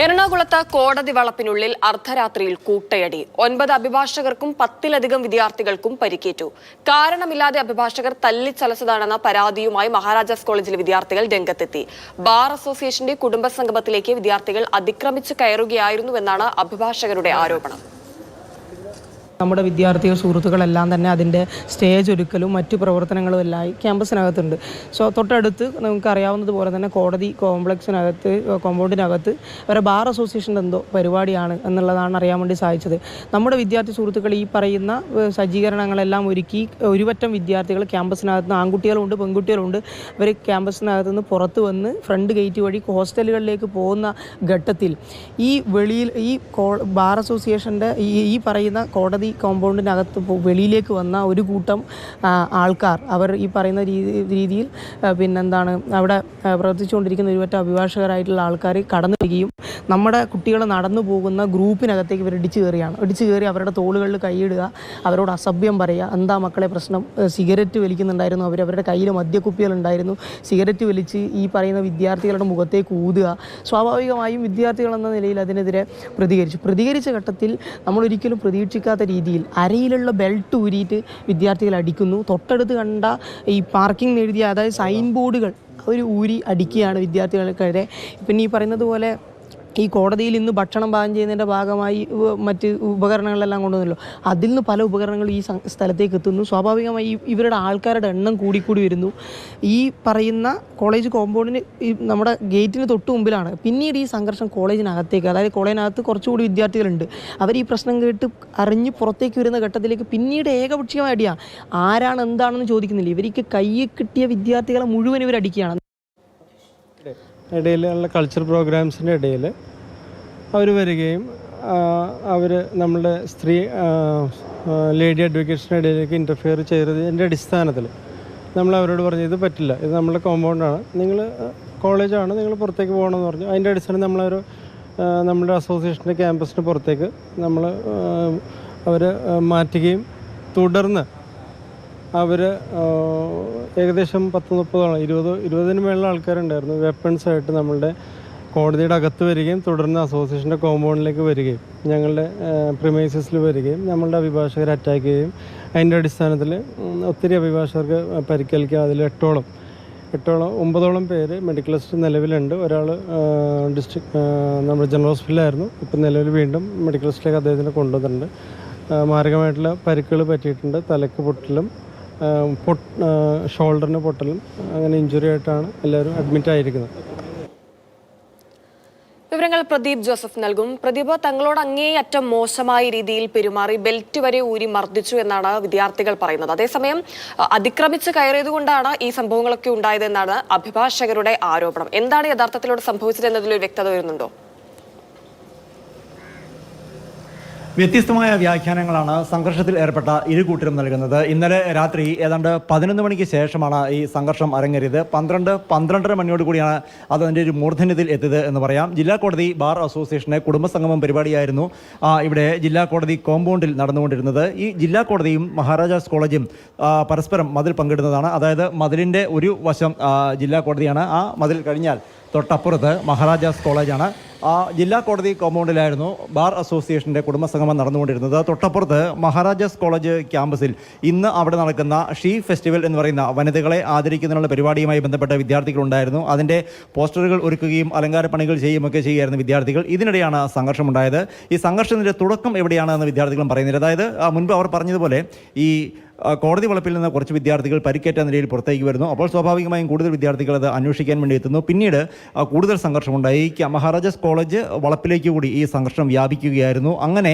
എറണാകുളത്ത് കോടതി വളപ്പിനുള്ളിൽ അർദ്ധരാത്രിയിൽ കൂട്ടയടി. 9 അഭിഭാഷകർക്കും 10-ലധികം വിദ്യാർത്ഥികൾക്കും പരിക്കേറ്റു. കാരണമില്ലാതെ അഭിഭാഷകർ തല്ലിച്ചതച്ചതാണെന്ന പരാതിയുമായി മഹാരാജാസ് കോളേജിലെ വിദ്യാർത്ഥികൾ രംഗത്തെത്തി. ബാർ അസോസിയേഷന്റെ കുടുംബസംഗമത്തിലേക്ക് വിദ്യാർത്ഥികൾ അതിക്രമിച്ച് കയറുകയായിരുന്നുവെന്നാണ് അഭിഭാഷകരുടെ ആരോപണം. നമ്മുടെ വിദ്യാർത്ഥികൾ സുഹൃത്തുക്കളെല്ലാം തന്നെ അതിൻ്റെ സ്റ്റേജ് ഒരുക്കലും മറ്റു പ്രവർത്തനങ്ങളും എല്ലാമായി ക്യാമ്പസിനകത്തുണ്ട്. തൊട്ടടുത്ത് നമുക്ക് അറിയാവുന്നതുപോലെ തന്നെ കോടതി കോമ്പൗണ്ടിനകത്ത് ഒരു ബാർ അസോസിയേഷൻ്റെ എന്തോ പരിപാടിയാണ് എന്നുള്ളതാണ് അറിയാൻ വേണ്ടി സാധിച്ചത്. നമ്മുടെ വിദ്യാർത്ഥി സുഹൃത്തുക്കൾ ഈ പറയുന്ന സജ്ജീകരണങ്ങളെല്ലാം ഒരുക്കി ഒരുപറ്റം വിദ്യാർത്ഥികൾ ക്യാമ്പസിനകത്ത് നിന്ന് ആൺകുട്ടികളുണ്ട് പെൺകുട്ടികളുണ്ട്. അവർ ക്യാമ്പസിനകത്ത് നിന്ന് പുറത്ത് വന്ന് ഫ്രണ്ട് ഗേറ്റ് വഴി ഹോസ്റ്റലുകളിലേക്ക് പോകുന്ന ഘട്ടത്തിൽ ഈ വെളിയിൽ ഈ ബാർ അസോസിയേഷൻ്റെ ഈ പറയുന്ന കോടതി കോമ്പൗണ്ടിനകത്ത് വെളിയിലേക്ക് വന്ന ഒരു കൂട്ടം ആൾക്കാർ അവർ ഈ പറയുന്ന രീതിയിൽ അവിടെ പ്രവർത്തിച്ചുകൊണ്ടിരിക്കുന്ന ഒരുപറ്റം അഭിഭാഷകരായിട്ടുള്ള ആൾക്കാർ കടന്നു വരികയും നമ്മുടെ കുട്ടികൾ നടന്നു പോകുന്ന ഗ്രൂപ്പിനകത്തേക്ക് ഇവർ ഇടിച്ചു കയറി അവരുടെ തോളുകളിൽ കൈയിടുക, അവരോട് അസഭ്യം പറയുക. എന്താ മക്കളെ പ്രശ്നം? സിഗരറ്റ് വലിക്കുന്നുണ്ടായിരുന്നു, അവരുടെ കയ്യിൽ മദ്യക്കുപ്പികളുണ്ടായിരുന്നു. സിഗരറ്റ് വലിച്ച് ഈ പറയുന്ന വിദ്യാർത്ഥികളുടെ മുഖത്തേക്ക് ഊതുക. സ്വാഭാവികമായും വിദ്യാർത്ഥികൾ എന്ന നിലയിൽ അതിനെതിരെ പ്രതികരിച്ച ഘട്ടത്തിൽ നമ്മളൊരിക്കലും പ്രതീക്ഷിക്കാത്ത രീതിയിൽ അരയിലുള്ള ബെൽറ്റ് ഊരിയിട്ട് വിദ്യാർത്ഥികൾ അടിക്കുന്നു. തൊട്ടടുത്ത് കണ്ട ഈ പാർക്കിംഗ് എഴുതിയ അതായത് സൈൻ ബോർഡുകൾ അവർ ഊരി അടിക്കുകയാണ് വിദ്യാർത്ഥികൾക്കെതിരെ. പിന്നെ ഈ പറയുന്നത് പോലെ ഈ കോടതിയിൽ ഇന്ന് ഭക്ഷണം പാകം ചെയ്യുന്നതിൻ്റെ ഭാഗമായി മറ്റ് ഉപകരണങ്ങളെല്ലാം കൊണ്ടുവന്നല്ലോ, അതിൽ നിന്ന് പല ഉപകരണങ്ങൾ ഈ സ്ഥലത്തേക്ക് എത്തുന്നു. സ്വാഭാവികമായി ഇവരുടെ ആൾക്കാരുടെ എണ്ണം കൂടിക്കൂടി വരുന്നു. ഈ പറയുന്ന കോളേജ് കോമ്പൗണ്ടിന് നമ്മുടെ ഗേറ്റിന് തൊട്ട് മുമ്പിലാണ്. പിന്നീട് ഈ സംഘർഷം കോളേജിനകത്തേക്ക്, അതായത് കോളേജിനകത്ത് കുറച്ചുകൂടി വിദ്യാർത്ഥികളുണ്ട്, അവർ ഈ പ്രശ്നം കേട്ട് അറിഞ്ഞ് പുറത്തേക്ക് വരുന്ന ഘട്ടത്തിലേക്ക് പിന്നീട് ഏകപക്ഷീയമായ അടിയാണ്. ആരാണ് എന്താണെന്ന് ചോദിക്കുന്നില്ല, ഇവർക്ക് കയ്യിൽ കിട്ടിയ വിദ്യാർത്ഥികളെ മുഴുവൻ ഇവർ അടിക്കുകയാണ്. ഇടയിലുള്ള കൾച്ചർ പ്രോഗ്രാംസിൻ്റെ ഇടയിൽ അവർ വരികയും അവർ നമ്മുടെ ലേഡി അഡ്വക്കേറ്റ്സിൻ്റെ ഇടയിലേക്ക് ഇൻ്റർഫിയർ ചെയ്തതിൻ്റെ അടിസ്ഥാനത്തിൽ നമ്മൾ അവരോട് പറഞ്ഞു ഇത് പറ്റില്ല, ഇത് നമ്മുടെ കോമ്പൗണ്ടാണ്, നിങ്ങൾ കോളേജാണ്, നിങ്ങൾ പുറത്തേക്ക് പോകണമെന്ന് പറഞ്ഞു. അതിൻ്റെ അടിസ്ഥാനം നമ്മുടെ അസോസിയേഷൻ്റെ ക്യാമ്പസിന് പുറത്തേക്ക് അവർ മാറ്റുകയും തുടർന്ന് അവർ ഏകദേശം 20-30 മേളിൽ ആൾക്കാരുണ്ടായിരുന്നു. വെപ്പൺസായിട്ട് നമ്മളുടെ കോടതിയുടെ അകത്ത് വരികയും തുടർന്ന് അസോസിയേഷൻ്റെ കോമ്പൗണ്ടിലേക്ക് വരികയും ഞങ്ങളുടെ പ്രിമൈസസിൽ വരികയും നമ്മളുടെ അഭിഭാഷകരെ അറ്റാക്ക് ചെയ്യുകയും അതിൻ്റെ അടിസ്ഥാനത്തിൽ ഒത്തിരി അഭിഭാഷകർക്ക് പരിക്കേൽക്കുക. അതിൽ 9ഓളം പേര് മെഡിക്കൽ ലിസ്റ്റ് നിലവിലുണ്ട്. ഒരാൾ നമ്മുടെ ജനറൽ ഹോസ്പിറ്റലിലായിരുന്നു, ഇപ്പം നിലവിൽ വീണ്ടും മെഡിക്കൽ ലിസ്റ്റിലേക്ക് അദ്ദേഹത്തിനെ കൊണ്ടുവന്നിട്ടുണ്ട്. മാരകമായിട്ടുള്ള പരിക്കുകൾ പറ്റിയിട്ടുണ്ട്. തലയ്ക്ക് പൊട്ടലും ഷോൾഡറിന് പൊട്ടലും അങ്ങനെ ഇഞ്ചുറി ആയിട്ടാണ് എല്ലാവരും അഡ്മിറ്റ് ആയിരിക്കുന്നത്. വിവരങ്ങൾ പ്രദീപ് ജോസഫ് നൽകും. പ്രദീപ്, തങ്ങളോട് അങ്ങേയറ്റം മോശമായ രീതിയിൽ പെരുമാറി ബെൽറ്റ് വരെ ഊരി മർദ്ദിച്ചു എന്നാണ് വിദ്യാർത്ഥികൾ പറയുന്നത്. അതേസമയം അതിക്രമിച്ച് കയറിയതുകൊണ്ടാണ് ഈ സംഭവങ്ങളൊക്കെ ഉണ്ടായതെന്നാണ് അഭിഭാഷകരുടെ ആരോപണം. എന്താണ് യഥാർത്ഥത്തിലൂടെ സംഭവിച്ചത് എന്നതിലൊരു വ്യക്തത വരുന്നുണ്ടോ? വ്യത്യസ്തമായ വ്യാഖ്യാനങ്ങളാണ് സംഘർഷത്തിൽ ഏർപ്പെട്ട ഇരു കൂട്ടരും നൽകുന്നത്. ഇന്നലെ രാത്രി ഏതാണ്ട് 11 മണിക്ക് ശേഷമാണ് ഈ സംഘർഷം അരങ്ങേറിയത്. 12-12:30 മണിയോട് കൂടിയാണ് അത് അതിൻ്റെ ഒരു മൂർധന്യത്തിൽ എത്തിയത് എന്ന് പറയാം. ജില്ലാ കോടതി ബാർ അസോസിയേഷൻ്റെ കുടുംബസംഗമം പരിപാടിയായിരുന്നു ഇവിടെ ജില്ലാ കോടതി കോമ്പൗണ്ടിൽ നടന്നുകൊണ്ടിരുന്നത്. ഈ ജില്ലാ കോടതിയും മഹാരാജാസ് കോളേജും പരസ്പരം മതിൽ പങ്കിടുന്നതാണ്. അതായത് മതിലിൻ്റെ ഒരു വശം ജില്ലാ കോടതിയാണ്, ആ മതിൽ കഴിഞ്ഞാൽ തൊട്ടപ്പുറത്ത് മഹാരാജാസ് കോളേജാണ്. ജില്ലാ കോടതി കോമ്പൗണ്ടിലായിരുന്നു ബാർ അസോസിയേഷൻ്റെ കുടുംബസംഗമം നടന്നുകൊണ്ടിരുന്നത്. തൊട്ടപ്പുറത്ത് മഹാരാജാസ് കോളേജ് ക്യാമ്പസിൽ ഇന്ന് അവിടെ നടക്കുന്ന ഷീ ഫെസ്റ്റിവൽ എന്ന് പറയുന്ന വനിതകളെ ആദരിക്കുന്നതിനുള്ള പരിപാടിയുമായി ബന്ധപ്പെട്ട വിദ്യാർത്ഥികളുണ്ടായിരുന്നു. അതിൻ്റെ പോസ്റ്ററുകൾ ഒരുക്കുകയും അലങ്കാരപ്പണികൾ ചെയ്യുകയൊക്കെ ചെയ്യുമായിരുന്നു വിദ്യാർത്ഥികൾ. ഇതിനിടെയാണ് സംഘർഷമുണ്ടായത്. ഈ സംഘർഷത്തിൻ്റെ തുടക്കം എവിടെയാണെന്ന് വിദ്യാർത്ഥികളും പറയുന്നത്. അതായത് മുൻപ് അവർ പറഞ്ഞതുപോലെ ഈ കോടതി വളപ്പിൽ നിന്ന് കുറച്ച് വിദ്യാർത്ഥികൾ പരിക്കേറ്റ നിലയിൽ പുറത്തേക്ക് വരുന്നു. അപ്പോൾ സ്വാഭാവികമായും കൂടുതൽ വിദ്യാർത്ഥികൾ അത് അന്വേഷിക്കാൻ വേണ്ടി എത്തുന്നു. പിന്നീട് കൂടുതൽ സംഘർഷമുണ്ടായി. മഹാരാജാസ് കോളേജ് വളപ്പിലേക്ക് കൂടി ഈ സംഘർഷം വ്യാപിക്കുകയായിരുന്നു. അങ്ങനെ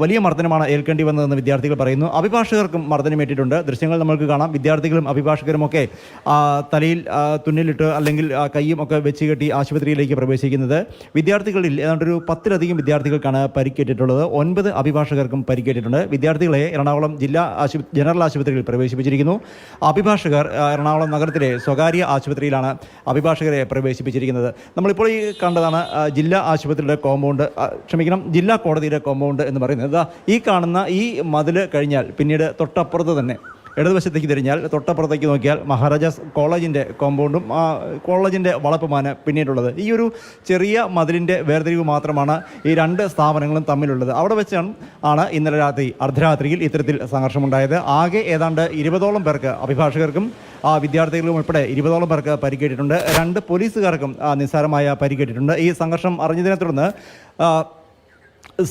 വലിയ മർദ്ദനമാണ് ഏൽക്കേണ്ടി വന്നതെന്ന് വിദ്യാർത്ഥികൾ പറയുന്നു. അഭിഭാഷകർക്കും മർദ്ദനമേറ്റിട്ടുണ്ട്. ദൃശ്യങ്ങൾ നമുക്ക് കാണാം. വിദ്യാർത്ഥികളും അഭിഭാഷകരുമൊക്കെ തലയിൽ തുന്നിലിട്ട് അല്ലെങ്കിൽ കയ്യും ഒക്കെ വെച്ച് കെട്ടി ആശുപത്രിയിലേക്ക് പ്രവേശിക്കുന്നത്. വിദ്യാർത്ഥികളിൽ ഏതാണ്ടൊരു 10-ലധികം വിദ്യാർത്ഥികൾക്കാണ് പരിക്കേറ്റിട്ടുള്ളത്. 9 അഭിഭാഷകർക്കും പരിക്കേറ്റിട്ടുണ്ട്. വിദ്യാർത്ഥികളെ എറണാകുളം ജനറൽ ആശുപത്രിയിൽ പ്രവേശിപ്പിച്ചിരിക്കുന്നു. അഭിഭാഷകർ എറണാകുളം നഗരത്തിലെ സ്വകാര്യ ആശുപത്രിയിലാണ് അഭിഭാഷകരെ പ്രവേശിപ്പിച്ചിരിക്കുന്നത്. നമ്മളിപ്പോൾ ഈ കണ്ടതാണ് ജില്ലാ ആശുപത്രിയുടെ കോമ്പൗണ്ട്, ജില്ലാ കോടതിയുടെ കോമ്പൗണ്ട് എന്ന് പറയുന്നത്. ഈ കാണുന്ന ഈ മതിൽ കഴിഞ്ഞാൽ പിന്നീട് തൊട്ടപ്പുറത്ത് തന്നെ ഇടതുവശത്തേക്ക് തിരിഞ്ഞാൽ തൊട്ടപ്പുറത്തേക്ക് നോക്കിയാൽ മഹാരാജാസ് കോളേജിൻ്റെ കോമ്പൗണ്ടും കോളേജിൻ്റെ വളപ്പുമാണ് പിന്നീടുള്ളത്. ഈ ഒരു ചെറിയ മതിലിൻ്റെ വേർതിരിവ് മാത്രമാണ് ഈ രണ്ട് സ്ഥാപനങ്ങളും തമ്മിലുള്ളത്. അവിടെ വെച്ചാണ് ഇന്നലെ അർദ്ധരാത്രിയിൽ ഇത്തരത്തിൽ സംഘർഷമുണ്ടായത്. ആകെ ഏതാണ്ട് 20ഓളം പേർക്ക്, അഭിഭാഷകർക്കും വിദ്യാർത്ഥികളും ഉൾപ്പെടെ 20ഓളം പേർക്ക് പരിക്കേറ്റിട്ടുണ്ട്. 2 പോലീസുകാർക്കും നിസ്സാരമായ പരിക്കേറ്റിട്ടുണ്ട്. ഈ സംഘർഷം അറിഞ്ഞതിനെ തുടർന്ന്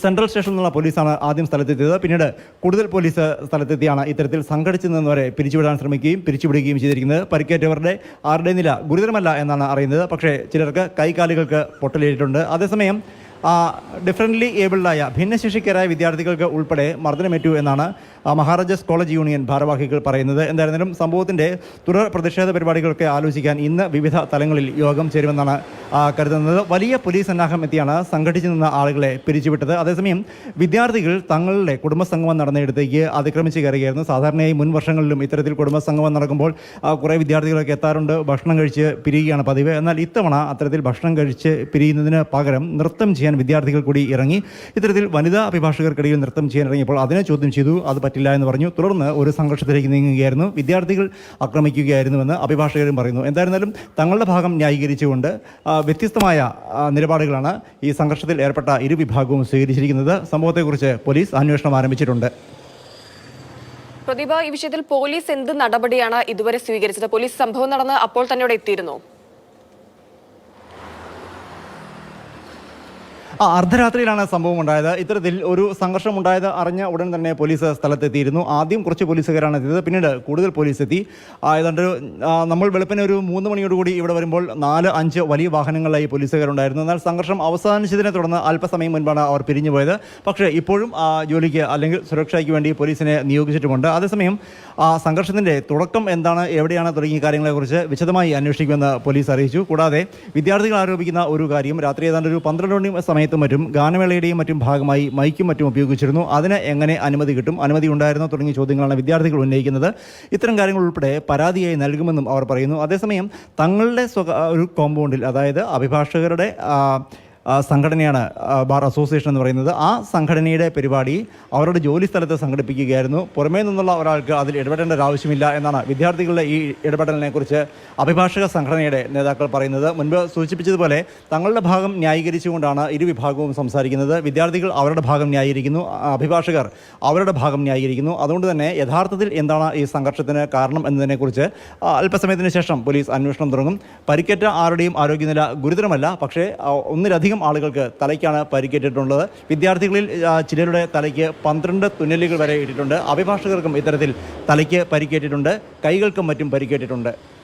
സെൻട്രൽ സ്റ്റേഷനിൽ നിന്നുള്ള പോലീസാണ് ആദ്യം സ്ഥലത്തെത്തിയത്. പിന്നീട് കൂടുതൽ പോലീസ് സ്ഥലത്തെത്തിയാണ് ഇത്തരത്തിൽ സംഘടിച്ചു നിന്നവരെ പിരിച്ചുവിടാൻ ശ്രമിക്കുകയും പിരിച്ചുവിടുകയും ചെയ്തിരിക്കുന്നത്. പരിക്കേറ്റവരുടെ ആരുടെ നില ഗുരുതരമല്ല എന്നാണ് അറിയുന്നത്. പക്ഷേ ചിലർക്ക് കൈകാലുകൾക്ക് പൊട്ടലേറ്റിട്ടുണ്ട്. അതേസമയം ഡിഫറൻ്റ്ലി ഏബിൾഡായ ഭിന്നശേഷിക്കാരായ വിദ്യാർത്ഥികൾക്ക് ഉൾപ്പെടെ മർദ്ദനമേറ്റു എന്നാണ് മഹാരാജാസ് കോളേജ് യൂണിയൻ ഭാരവാഹികൾ പറയുന്നത്. എന്തായിരുന്നാലും സംഭവത്തിൻ്റെ തുടർ പ്രതിഷേധ പരിപാടികളൊക്കെ ആലോചിക്കാൻ ഇന്ന് വിവിധ തലങ്ങളിൽ യോഗം ചേരുമെന്നാണ് കരുതുന്നത്. വലിയ പോലീസ് സന്നാഹം എത്തിയാണ് സംഘടിച്ചു നിന്ന ആളുകളെ പിരിച്ചുവിട്ടത്. അതേസമയം വിദ്യാർത്ഥികൾ തങ്ങളുടെ കുടുംബസംഗമം നടന്നിടത്തേക്ക് അതിക്രമിച്ച് കയറുകയായിരുന്നു. സാധാരണയായി മുൻ വർഷങ്ങളിലും ഇത്തരത്തിൽ കുടുംബസംഗമം നടക്കുമ്പോൾ കുറേ വിദ്യാർത്ഥികളൊക്കെ എത്താറുണ്ട്, ഭക്ഷണം കഴിച്ച് പിരിയുകയാണ് പതിവ്. എന്നാൽ ഇത്തവണ അത്തരത്തിൽ ഭക്ഷണം കഴിച്ച് പിരിയുന്നതിന് പകരം നൃത്തം ചെയ്യാൻ വിദ്യാർത്ഥികൾ കൂടി ഇറങ്ങി. ഇത്തരത്തിൽ വനിതാ അഭിഭാഷകർക്കിടയിൽ നൃത്തം ചെയ്യാൻ ഇറങ്ങിയപ്പോൾ അതിനെ ചോദ്യം ചെയ്തു. അത് പറ്റില്ല എന്ന് പറഞ്ഞു. തുടർന്ന് ഒരു സംഘർഷത്തിലേക്ക് നീങ്ങുകയായിരുന്നു. വിദ്യാർത്ഥികൾ ആക്രമിക്കുകയായിരുന്നുവെന്ന് അഭിഭാഷകരും പറയുന്നു. എന്തായിരുന്നാലും തങ്ങളുടെ ഭാഗം ന്യായീകരിച്ചുകൊണ്ട് വ്യത്യസ്തമായ നിലപാടുകളാണ് ഈ സംഘർഷത്തിൽ ഏർപ്പെട്ട ഇരുവിഭാഗവും സ്വീകരിച്ചിരിക്കുന്നത്. സംഭവത്തെക്കുറിച്ച് പോലീസ് അന്വേഷണം ആരംഭിച്ചിട്ടുണ്ട്. പ്രതിഭ, ഈ വിഷയത്തിൽ പോലീസ് എന്ത് നടപടിയാണ് ഇതുവരെ സ്വീകരിച്ചത്? പോലീസ് സംഭവം നടന്ന് അപ്പോൾ തന്നെ ഇവിടെ എത്തിയിരുന്നോ? അർദ്ധരാത്രിയിലാണ് സംഭവം ഉണ്ടായത്. ഇത്തരത്തിൽ ഒരു സംഘർഷം ഉണ്ടായത് അറിഞ്ഞ ഉടൻ തന്നെ പോലീസ് സ്ഥലത്തെത്തിയിരുന്നു. ആദ്യം കുറച്ച് പോലീസുകാരാണ് എത്തിയത്, പിന്നീട് കൂടുതൽ പോലീസ് എത്തി. ഏതാണ്ട് നമ്മൾ വെളുപ്പിന് ഒരു 3 മണിയോടുകൂടി ഇവിടെ വരുമ്പോൾ 4-5 വലിയ വാഹനങ്ങളിലായി പോലീസുകാരുണ്ടായിരുന്നു. എന്നാൽ സംഘർഷം അവസാനിച്ചതിനെ തുടർന്ന് അല്പസമയം മുൻപാണ് അവർ പിരിഞ്ഞു പോയത്. പക്ഷേ ഇപ്പോഴും ജോലിക്ക് അല്ലെങ്കിൽ സുരക്ഷയ്ക്ക് വേണ്ടി പോലീസിനെ നിയോഗിച്ചിട്ടുമുണ്ട്. അതേസമയം സംഘർഷത്തിൻ്റെ തുടക്കം എന്താണ്, എവിടെയാണ് തുടങ്ങിയ കാര്യങ്ങളെക്കുറിച്ച് വിശദമായി അന്വേഷിക്കുമെന്ന് പോലീസ് അറിയിച്ചു. കൂടാതെ വിദ്യാർത്ഥികൾ ആരോപിക്കുന്ന ഒരു കാര്യം, രാത്രി ഏതാണ്ട് ഒരു 12 മണി സമയത്ത് മറ്റും ഗാനമേളയുടെയും മറ്റും ഭാഗമായി മൈക്കും മറ്റും ഉപയോഗിച്ചിരുന്നു. അതിന് എങ്ങനെ അനുമതി കിട്ടും, അനുമതി ഉണ്ടായിരുന്നോ തുടങ്ങിയ ചോദ്യങ്ങളാണ് വിദ്യാർത്ഥികൾ ഉന്നയിക്കുന്നത്. ഇത്തരം കാര്യങ്ങൾ ഉൾപ്പെടെ പരാതിയായി നൽകുമെന്നും അവർ പറയുന്നു. അതേസമയം തങ്ങളുടെ ഒരു കോമ്പൗണ്ടിൽ, അതായത് അഭിഭാഷകരുടെ സംഘടനയാണ് ബാർ അസോസിയേഷൻ എന്ന് പറയുന്നത്, ആ സംഘടനയുടെ പരിപാടി അവരുടെ ജോലി സ്ഥലത്ത് സംഘടിപ്പിക്കുകയായിരുന്നു. പുറമേ നിന്നുള്ള ഒരാൾക്ക് അതിൽ ഇടപെടേണ്ട ഒരു ആവശ്യമില്ല എന്നാണ് വിദ്യാർത്ഥികളുടെ ഈ ഇടപെടലിനെക്കുറിച്ച് അഭിഭാഷക സംഘടനയുടെ നേതാക്കൾ പറയുന്നത്. മുൻപ് സൂചിപ്പിച്ചതുപോലെ തങ്ങളുടെ ഭാഗം ന്യായീകരിച്ചുകൊണ്ടാണ് ഇരുവിഭാഗവും സംസാരിക്കുന്നത്. വിദ്യാർത്ഥികൾ അവരുടെ ഭാഗം ന്യായീകരിക്കുന്നു, അഭിഭാഷകർ അവരുടെ ഭാഗം ന്യായീകരിക്കുന്നു. അതുകൊണ്ട് തന്നെ യഥാർത്ഥത്തിൽ എന്താണ് ഈ സംഘർഷത്തിന് കാരണം എന്നതിനെക്കുറിച്ച് അല്പസമയത്തിന് ശേഷം പോലീസ് അന്വേഷണം തുടങ്ങും. പരിക്കേറ്റ ആരുടെയും ആരോഗ്യനില ഗുരുതരമല്ല. പക്ഷേ ഒന്നിലധികം ആളുകൾക്ക് തലയ്ക്കാണ് പരിക്കേറ്റിട്ടുള്ളത്. വിദ്യാർത്ഥികളിൽ ചിലരുടെ തലയ്ക്ക് 12 തുന്നലുകൾ വരെ ഇട്ടിട്ടുണ്ട്. അഭിഭാഷകർക്കും ഇത്തരത്തിൽ തലയ്ക്ക് പരിക്കേറ്റിട്ടുണ്ട്, കൈകൾക്കും മറ്റും പരിക്കേറ്റിട്ടുണ്ട്.